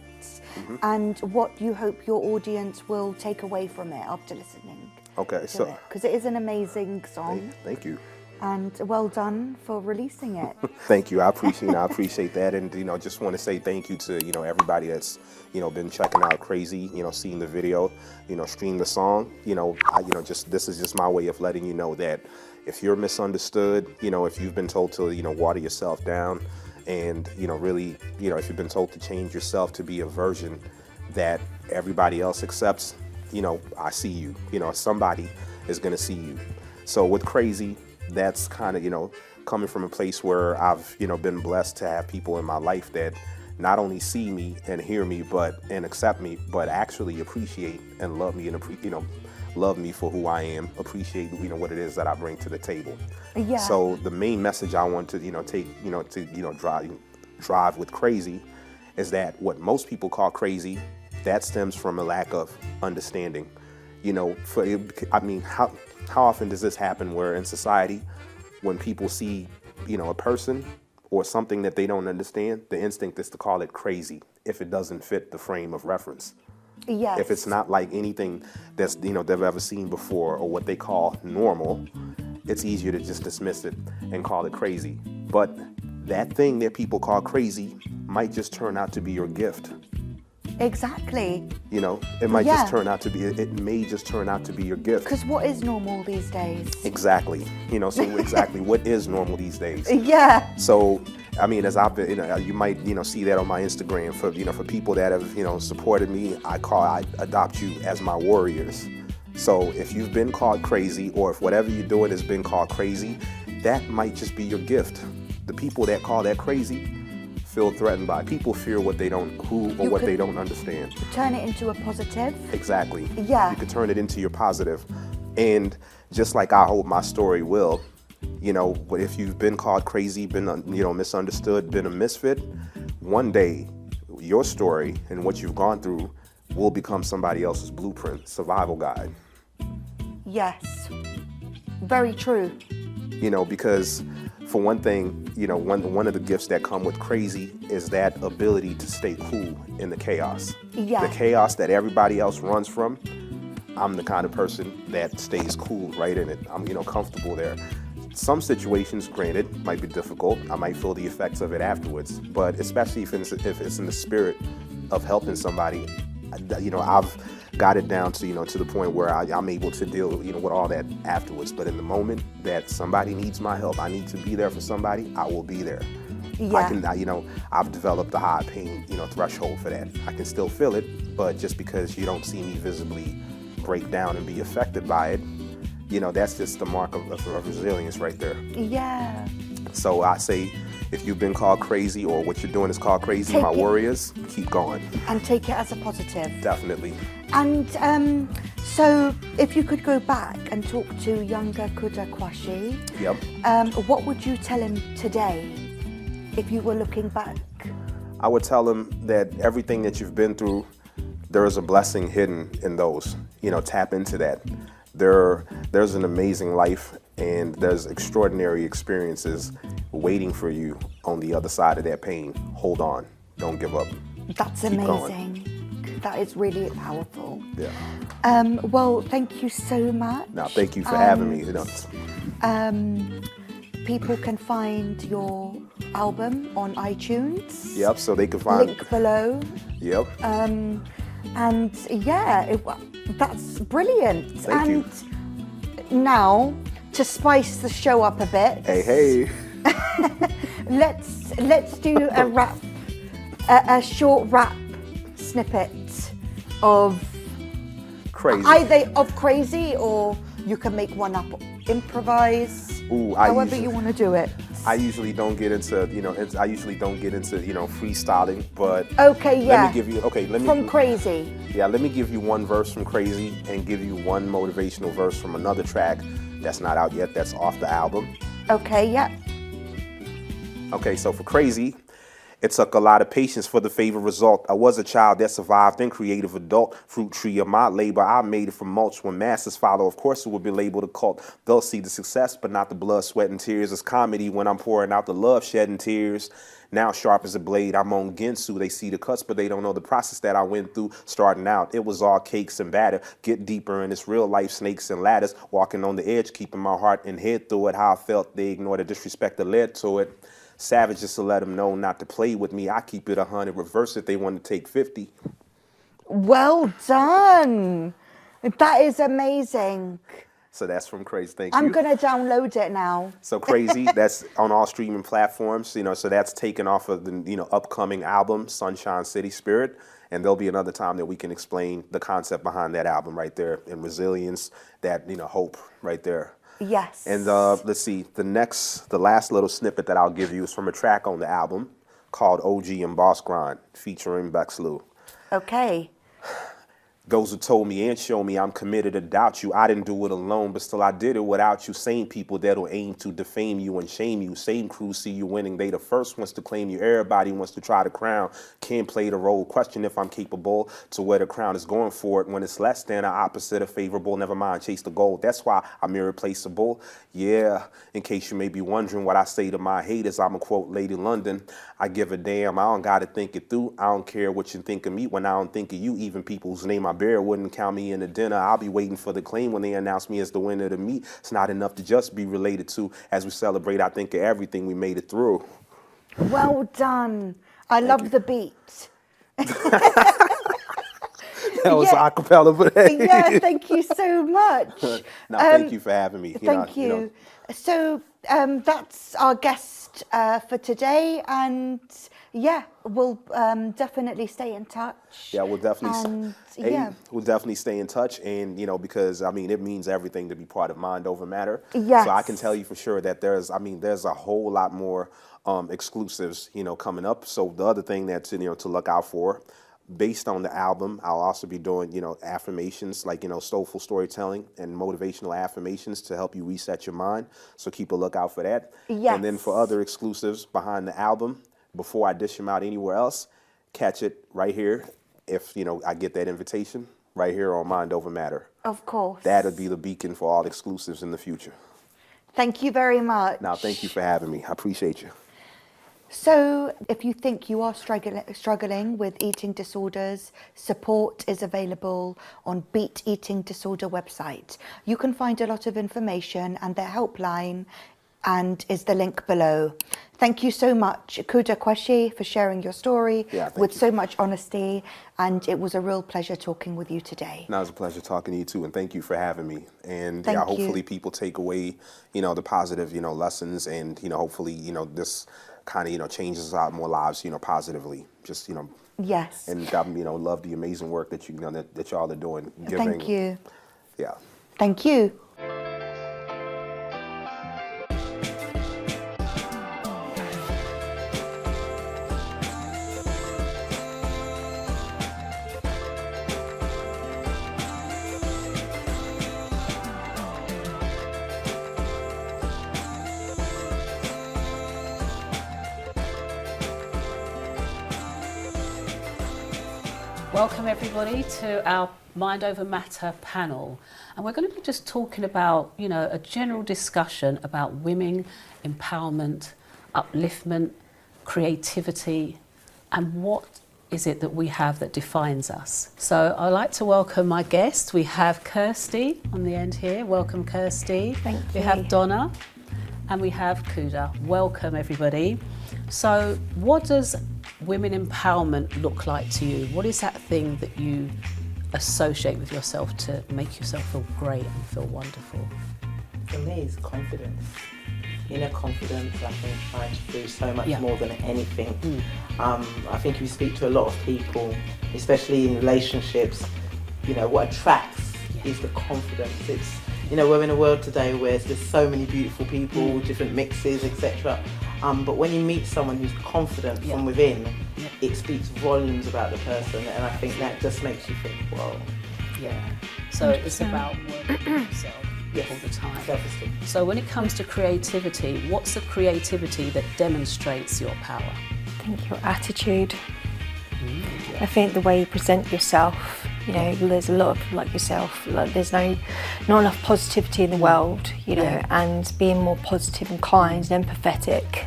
and what you hope your audience will take away from it after listening? Okay, so because it is an amazing song. Thank you. And well done for releasing it. Thank you. I appreciate that, and just want to say thank you to everybody that's been checking out Crazy. Seeing the video, stream the song. This is just my way of letting you know that if you're misunderstood, if you've been told to water yourself down, and really if you've been told to change yourself to be a version that everybody else accepts, I see you. Somebody is gonna see you. So with Crazy, that's kind of coming from a place where I've been blessed to have people in my life that not only see me and hear me and accept me, but actually appreciate and love me, and love me for who I am, appreciate what it is that I bring to the table. Yeah. So the main message I want to take to drive with Crazy is that what most people call crazy, that stems from a lack of understanding. How often does this happen where in society, when people see, a person or something that they don't understand, the instinct is to call it crazy if it doesn't fit the frame of reference. Yes. If it's not like anything that's, they've ever seen before or what they call normal, it's easier to just dismiss it and call it crazy. But that thing that people call crazy might just turn out to be your gift. Exactly. It might just turn out to be, it may just turn out to be your gift. Because what is normal these days? Exactly. So exactly what is normal these days? Yeah. So, as I've been, you might, see that on my Instagram for people that have, supported me, I adopt you as my warriors. So if you've been called crazy, or if whatever you're doing has been called crazy, that might just be your gift. The people that call that crazy feel threatened by. People fear what they don't understand. Turn it into a positive. Exactly. Yeah. You could turn it into your positive. And just like I hope my story will, if you've been called crazy, been misunderstood, been a misfit, one day your story and what you've gone through will become somebody else's blueprint, survival guide. Yes. Very true. Because for one thing, one of the gifts that come with Crazy is that ability to stay cool in the chaos. Yeah. The chaos that everybody else runs from, I'm the kind of person that stays cool right in it. I'm, comfortable there. Some situations, granted, might be difficult. I might feel the effects of it afterwards, but especially if it's in the spirit of helping somebody, I've got it down to, to the point where I'm able to deal, with all that afterwards. But in the moment that somebody needs my help, I need to be there for somebody, I will be there. Yeah. I've developed a high pain, threshold for that. I can still feel it, but just because you don't see me visibly break down and be affected by it, that's just the mark of resilience right there. Yeah. So I say, if you've been called crazy or what you're doing is called crazy, my warriors, keep going. And take it as a positive. Definitely. And so if you could go back and talk to younger Kuda Kwashe, Yep. What would you tell him today if you were looking back? I would tell him that everything that you've been through, there is a blessing hidden in those. Tap into that. There's an amazing life, and there's extraordinary experiences waiting for you on the other side of that pain. Hold on. Don't give up. That's Keep amazing. going. That is really powerful. Yeah. Well, thank you so much. Now, thank you for having me. People can find your album on iTunes. Yep, so they can find... Link below. Yep. And yeah, that's brilliant. Thank you. Now, to spice the show up a bit. Hey. let's do a rap, a short rap snippet of Crazy. either of Crazy, or you can make one up, improvise. Ooh, however you want to do it. I usually don't get into, freestyling, but Okay, yeah. Let me give you, From Crazy. Yeah, let me give you one verse from Crazy and give you one motivational verse from another track that's not out yet, that's off the album. Okay, yeah. Okay, so for Crazy, It took a lot of patience for the favorite result. I was a child that survived and creative adult. Fruit tree of my labor, I made it from mulch. When masses follow, of course it would be labeled a cult. They'll see the success, but not the blood, sweat, and tears. It's comedy when I'm pouring out the love, shedding tears. Now sharp as a blade, I'm on Ginsu. They see the cuts, but they don't know the process that I went through. Starting out, it was all cakes and batter. Get deeper in this real life, snakes and ladders. Walking on the edge, keeping my heart and head through it. How I felt, they ignored the disrespect that led to it. Savage just to let them know not to play with me. I keep it 100, reverse it, they want to take 50. Well done. That is amazing. So that's from Crazy. Thank I'm you. going to download it now. So Crazy, that's on all streaming platforms, you know, so that's taken off of the, you know, upcoming album, Sunshine City Spirit. And there'll be another time that we can explain the concept behind that album right there, and resilience, that, you know, hope right there. Yes. And let's see, the last little snippet that I'll give you is from a track on the album called OG and Boss Grind, featuring Bexlou. Okay. Those who told me and showed me I'm committed to doubt you. I didn't do it alone, but still I did it without you. Same people that'll aim to defame you and shame you. Same crew see you winning. They the first ones to claim you. Everybody wants to try the crown. Can't play the role. Question if I'm capable to where the crown is going for it. When it's less than, the opposite of favorable. Never mind, chase the goal. That's why I'm irreplaceable. Yeah, in case you may be wondering what I say to my haters, I'm a quote Lady London. I give a damn. I don't got to think it through. I don't care what you think of me when I don't think of you. Even people whose name I bear wouldn't count me in the dinner. I'll be waiting for the claim when they announce me as the winner to meet. It's not enough to just be related to. As we celebrate, I think of everything we made it through. Well done. I love the beat. That was a cappella for that. Yeah, thank you so much. No, thank you for having me. Thank you. So that's our guest for today, and yeah, we'll definitely stay in touch. Yeah, we'll definitely. We'll definitely stay in touch, and you know, because I mean, it means everything to be part of Mind Over Matter. Yes. So I can tell you for sure that there's a whole lot more exclusives, you know, coming up. So the other thing that's, you know, to look out for, based on the album, I'll also be doing, you know, affirmations, like, you know, soulful storytelling and motivational affirmations to help you reset your mind. So keep a lookout for that. Yes. And then for other exclusives behind the album, before I dish them out anywhere else, catch it right here. If, you know, I get that invitation right here on Mind Over Matter. Of course. That'll be the beacon for all exclusives in the future. Thank you very much. Now, thank you for having me. I appreciate you. So if you think you are struggling with eating disorders, support is available on Beat Eating Disorder website. You can find a lot of information and their helpline, and is the link below. Thank you so much, Kuda Kwashe, for sharing your story with so much honesty, and it was a real pleasure talking with you today. No, it was a pleasure talking to you too, and thank you for having me. And Thank you. Hopefully people take away, you know, the positive, you know, lessons, and, you know, hopefully, you know, this kind of, you know, changes a lot more lives, you know, positively. Just, you know. Yes. And you know, love the amazing work that you know that y'all are doing. Thank you. Yeah. Thank you. Welcome everybody to our Mind Over Matter panel, and we're going to be just talking about, you know, a general discussion about women empowerment, upliftment, creativity, and what is it that we have that defines us. So I'd like to welcome my guests. We have Kirsty on the end here. Welcome, Kirsty. Thank you. We have Donna, and we have Kuda. Welcome everybody. So what does women empowerment look like to you? What is that thing that you associate with yourself to make yourself feel great and feel wonderful? For me, it's confidence. Inner confidence, I think, trying to do so much more than anything. I think if you speak to a lot of people, especially in relationships, you know, what attracts is the confidence. It's, you know, we're in a world today where there's so many beautiful people, different mixes, etc. But when you meet someone who's confident from within, it speaks volumes about the person, and I think that just makes you think, whoa. Yeah. So it's about working on yourself all the time. Self-esteem. So when it comes to creativity, what's the creativity that demonstrates your power? think your attitude. I think the way you present yourself, you know, there's a lot of, like yourself, like there's not enough positivity in the world, you know, and being more positive and kind and empathetic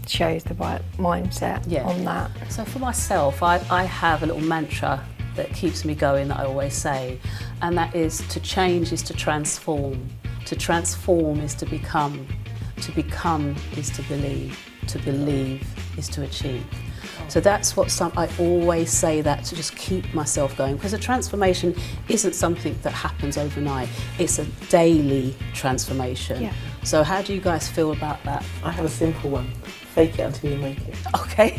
shows the right mindset on that. So for myself, I have a little mantra that keeps me going that I always say, and that is to change is to transform is to become is to believe is to achieve. So that's what I always say that to just keep myself going, because a transformation isn't something that happens overnight, it's a daily transformation. So how do you guys feel about that? I have a simple one. Fake it until you make it. Okay.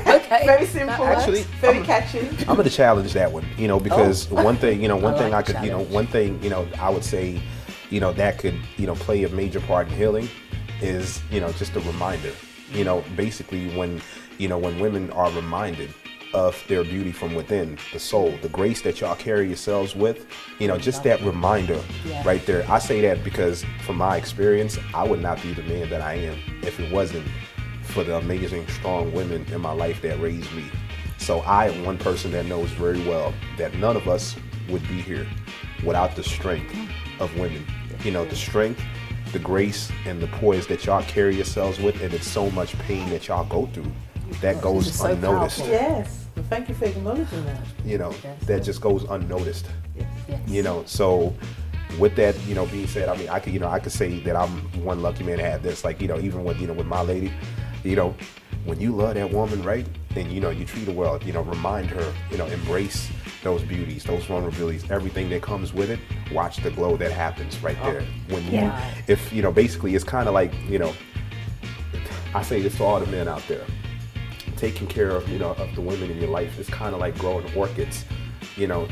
Okay. Very simple. Actually, very catchy. I'm going to challenge that one, you know, because one thing, you know, one thing like I could, you know, one thing, you know, I would say, you know, that could, you know, play a major part in healing is, you know, just a reminder. You know, basically when women are reminded of their beauty from within, the soul, the grace that y'all carry yourselves with, you know, just that reminder right there. I say that because from my experience, I would not be the man that I am if it wasn't for the amazing, strong women in my life that raised me. So I am one person that knows very well that none of us would be here without the strength of women. You know, the strength, the grace, and the poise that y'all carry yourselves with, and it's so much pain that y'all go through that goes so unnoticed. powerful. Yes. Well, thank you for acknowledging that. You know, that just goes unnoticed. You know, so with that, you know, being said, I mean, I could say that I'm one lucky man to have this. Like, you know, even with, you know, with my lady, you know, when you love that woman, right, and, you know, you treat her well, you know, remind her, you know, embrace those beauties, those vulnerabilities, everything that comes with it. Watch the glow that happens right there. When you, if, you know, basically it's kind of like, you know, I say this to all the men out there, taking care of, you know, of the women in your life is kind of like growing orchids. You know,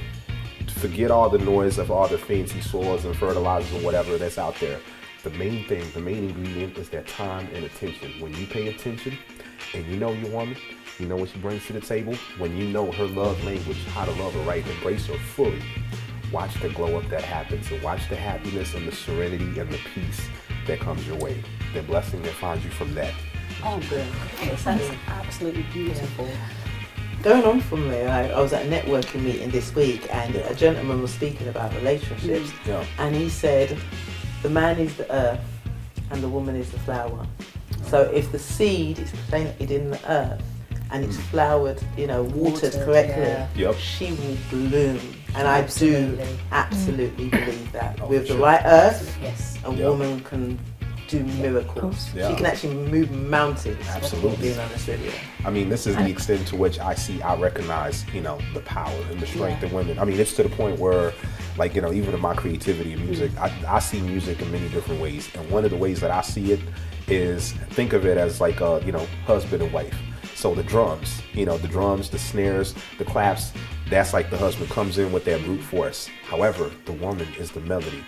forget all the noise of all the fancy soils and fertilizers or whatever that's out there. The main thing, the main ingredient is that time and attention. When you pay attention and you know your woman, you know what she brings to the table, when you know her love language, how to love her right, embrace her fully, watch the glow up that happens, and watch the happiness and the serenity and the peace that comes your way, the blessing that finds you from that. Oh, good. Yes, that's absolutely beautiful. Going on from there, I was at a networking meeting this week, and a gentleman was speaking about relationships, and he said, the man is the earth and the woman is the flower. So if the seed is planted in the earth and it's flowered, you know, watered correctly, she will bloom. And I do absolutely believe that. With the right earth, a woman can do miracles. She can actually move mountains. Absolutely. Being honest with you. I mean, this is the extent to which I recognize, you know, the power and the strength in women. I mean, it's to the point where, like, you know, even in my creativity and music, I see music in many different ways. And one of the ways that I see it is, think of it as like a, you know, husband and wife. So the drums, you know, the drums, the snares, the claps, that's like the husband comes in with that brute force. However, the woman is the melody.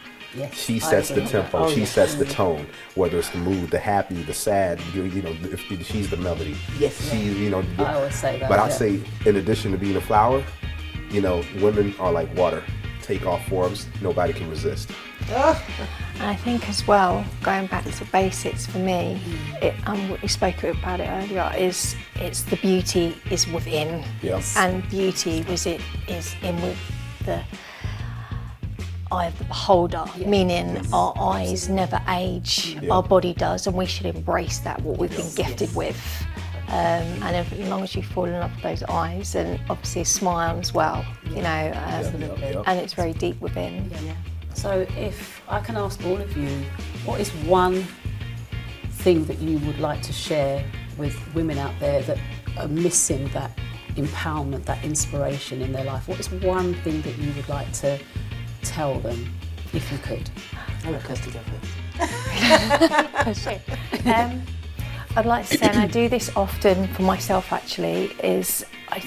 She sets the tempo, she sets the tone, whether it's the mood, the happy, the sad, you know, if she's the melody. She, you know, I always say that. But I say, in addition to being a flower, you know, women are like water. Take off forms, nobody can resist. I think as well, going back to basics for me, we spoke about it earlier, is it's the beauty is within, and beauty is in with the eye of the beholder, meaning our eyes never age, our body does, and we should embrace that, what we've been gifted with. And as long as you fall in love with those eyes, and obviously a smile as well, you know, and it's very deep within. So if I can ask all of you, what is one thing that you would like to share with women out there that are missing that empowerment, that inspiration in their life? What is one thing that you would like to tell them, if you could? I'll let us together. I'd like to say, and I do this often for myself actually, is I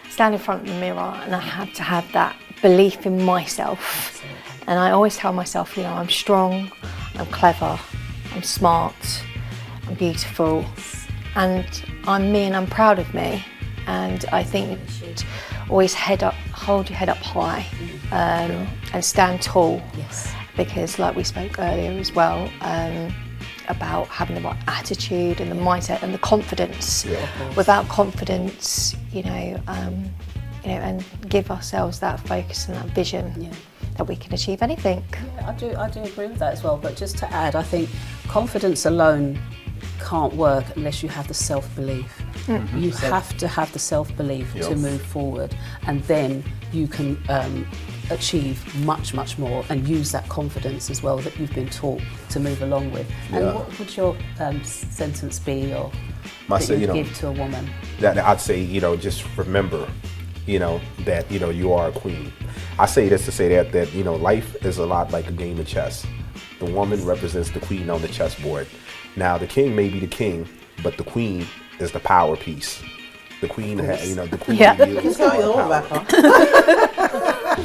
stand in front of the mirror and I have to have that belief in myself. And I always tell myself, you know, I'm strong, I'm clever, I'm smart, I'm beautiful, and I'm me and I'm proud of me. And I think you should always hold your head up high, and stand tall. Because like we spoke earlier as well, about having the right attitude and the mindset and the confidence. Without confidence, and give ourselves that focus and that vision that we can achieve anything. Yeah, I do agree with that as well. But just to add, I think confidence alone can't work unless you have the self-belief. You have to have the self-belief to move forward, and then you can achieve much, much more and use that confidence as well that you've been taught to move along with. And what would your sentence be, or that you would give to a woman? That I'd say, just remember, that, you are a queen. I say this to say that, life is a lot like a game of chess. The woman represents the queen on the chessboard. Now, the king may be the king, but the queen is the power piece. The queen, the queen yields power.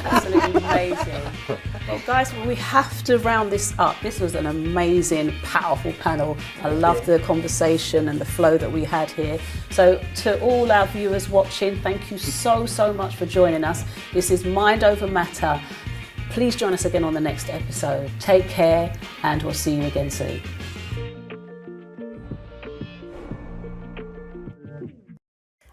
Absolutely amazing. Well, guys, we have to round this up. This was an amazing, powerful panel. I loved the conversation and the flow that we had here. So to all our viewers watching, thank you so, so much for joining us. This is Mind Over Matter. Please join us again on the next episode. Take care, and we'll see you again soon.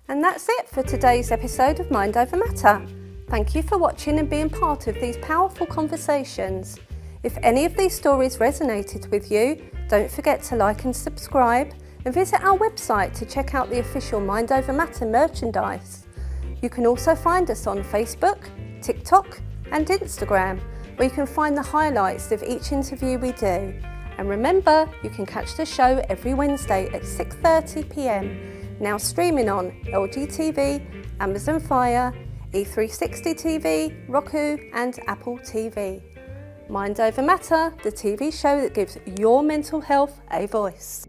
And that's it for today's episode of Mind Over Matter. Thank you for watching and being part of these powerful conversations. If any of these stories resonated with you, don't forget to like and subscribe, and visit our website to check out the official Mind Over Matter merchandise. You can also find us on Facebook, TikTok and Instagram, where you can find the highlights of each interview we do. And remember, you can catch the show every Wednesday at 6:30 p.m, now streaming on LG TV, Amazon Fire, E360 TV, Roku and Apple TV. Mind Over Matter, the TV show that gives your mental health a voice.